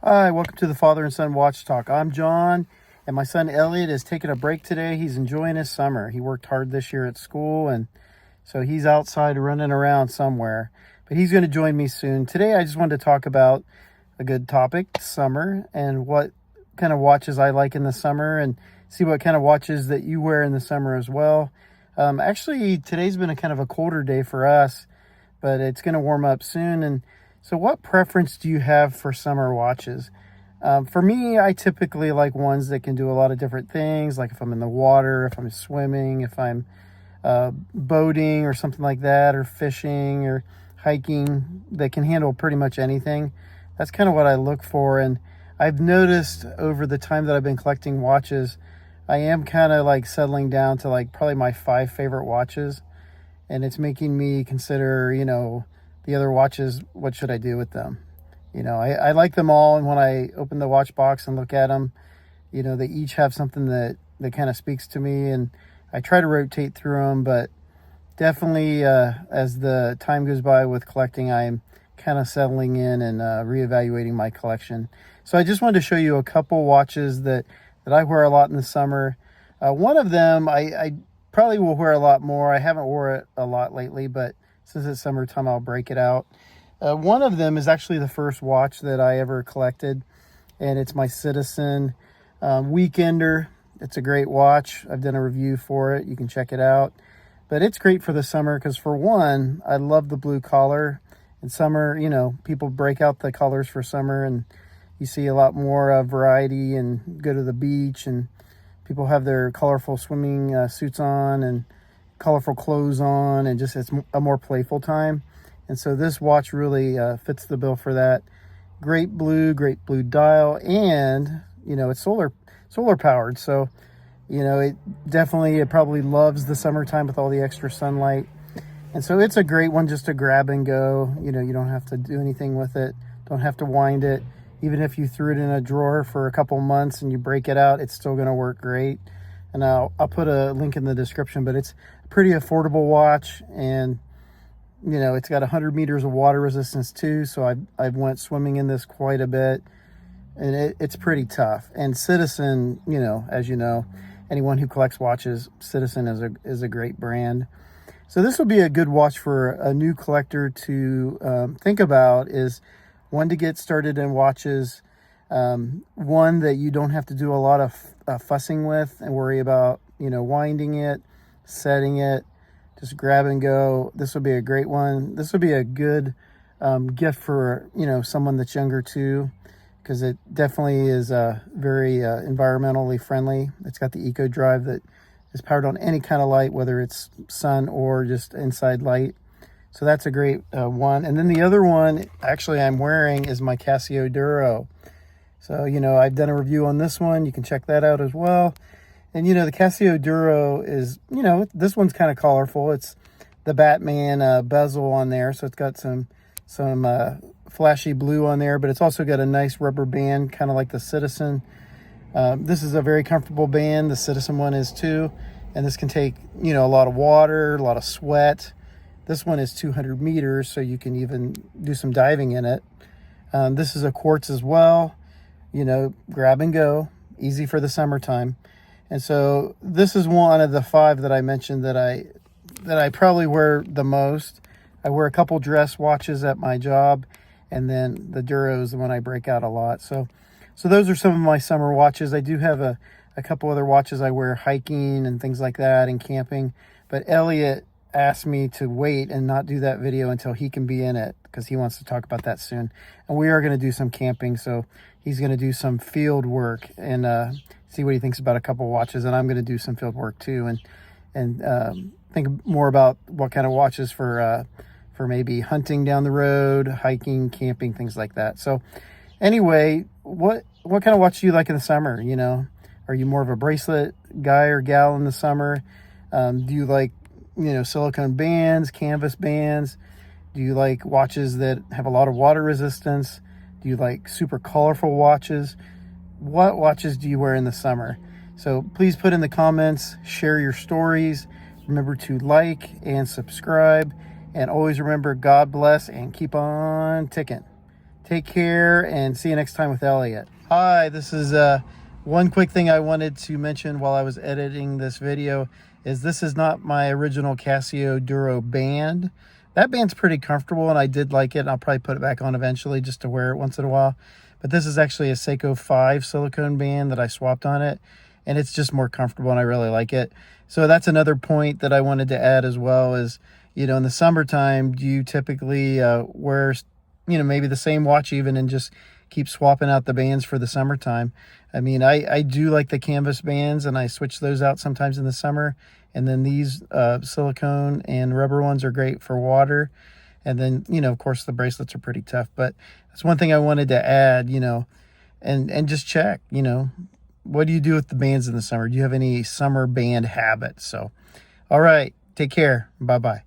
Hi, welcome to the Father and Son Watch Talk. I'm John, and my son Elliot is taking a break today. He's enjoying his summer. He worked hard this year at school, and so he's outside running around somewhere. But he's going to join me soon. Today, I just wanted to talk about a good topic, summer, and what kind of watches I like in the summer, and see what kind of watches that you wear in the summer as well. Actually, today's been a kind of a colder day for us, but it's going to warm up soon. And so what preference do you have for summer watches? For me, I typically like ones that can do a lot of different things, like if I'm in the water, if I'm swimming, if I'm boating or something like that, or fishing or hiking, that can handle pretty much anything. That's kind of what I look for. And I've noticed over the time that I've been collecting watches, I am kind of like settling down to like probably my 5 favorite watches. And it's making me consider, the other watches, what should I do with them? I like them all, and when I open the watch box and look at them, they each have something that kind of speaks to me, and I try to rotate through them, but definitely as the time goes by with collecting, I'm kind of settling in and reevaluating my collection. So I just wanted to show you a couple watches that I wear a lot in the summer. One of them I probably will wear a lot more. I haven't wore it a lot lately, but since it's summertime, I'll break it out. One of them is actually the first watch that I ever collected, and it's my Citizen Weekender. It's a great watch. I've done a review for it. You can check it out. But it's great for the summer because, for one, I love the blue collar. In summer, people break out the colors for summer, and you see a lot more variety and go to the beach, and people have their colorful swimming suits on and colorful clothes on, and just it's a more playful time. And so this watch really fits the bill for that. Great blue dial, and it's solar powered, so it probably loves the summertime with all the extra sunlight. And so it's a great one just to grab and go. You don't have to do anything with it, don't have to wind it. Even if you threw it in a drawer for a couple months and you break it out, it's still going to work great. And I'll put a link in the description, but it's a pretty affordable watch, and it's got 100 meters of water resistance too, so I've went swimming in this quite a bit, and it's pretty tough. And Citizen, as you know, anyone who collects watches, Citizen is a great brand. So this will be a good watch for a new collector to think about, is one to get started in watches, one that you don't have to do a lot of fussing with and worry about, winding it, setting it, just grab and go. This would be a great one. This would be a good gift for, someone that's younger too, because it definitely is very environmentally friendly. It's got the eco drive that is powered on any kind of light, whether it's sun or just inside light. So that's a great one. And then the other one actually I'm wearing is my Casio Duro. So, I've done a review on this one. You can check that out as well. And, the Casio Duro is, this one's kind of colorful. It's the Batman bezel on there. So it's got some flashy blue on there, but it's also got a nice rubber band, kind of like the Citizen. This is a very comfortable band. The Citizen one is too. And this can take, a lot of water, a lot of sweat. This one is 200 meters, so you can even do some diving in it. This is a quartz as well. Grab and go, easy for the summertime. And so this is one of the 5 that I mentioned that I probably wear the most. I wear a couple dress watches at my job, and then the Duro is the one I break out a lot. So those are some of my summer watches. I do have a couple other watches I wear hiking and things like that, and camping. But Elliot asked me to wait and not do that video until he can be in it, because he wants to talk about that soon. And we are going to do some camping, so he's going to do some field work and see what he thinks about a couple watches, and I'm going to do some field work too, and think more about what kind of watches for maybe hunting down the road, hiking, camping, things like that. So anyway, what kind of watch do you like in the summer? Are you more of a bracelet guy or gal in the summer? Do you like silicone bands, canvas bands? Do you like watches that have a lot of water resistance? Do you like super colorful watches? What watches do you wear in the summer? So please put in the comments, share your stories. Remember to like and subscribe. And always remember, God bless and keep on ticking. Take care and see you next time with Elliot. Hi, this is one quick thing I wanted to mention while I was editing this video is this is not my original Casio Duro band. That band's pretty comfortable and I did like it. And I'll probably put it back on eventually just to wear it once in a while. But this is actually a Seiko 5 silicone band that I swapped on it. And it's just more comfortable and I really like it. So that's another point that I wanted to add as well is, you know, in the summertime, do you typically wear, you know, maybe the same watch even and just keep swapping out the bands for the summertime? I mean, I do like the canvas bands and I switch those out sometimes in the summer. And then these silicone and rubber ones are great for water. And then, you know, of course, the bracelets are pretty tough. But that's one thing I wanted to add, you know, and just check, you know, what do you do with the bands in the summer? Do you have any summer band habits? So, all right, take care. Bye-bye.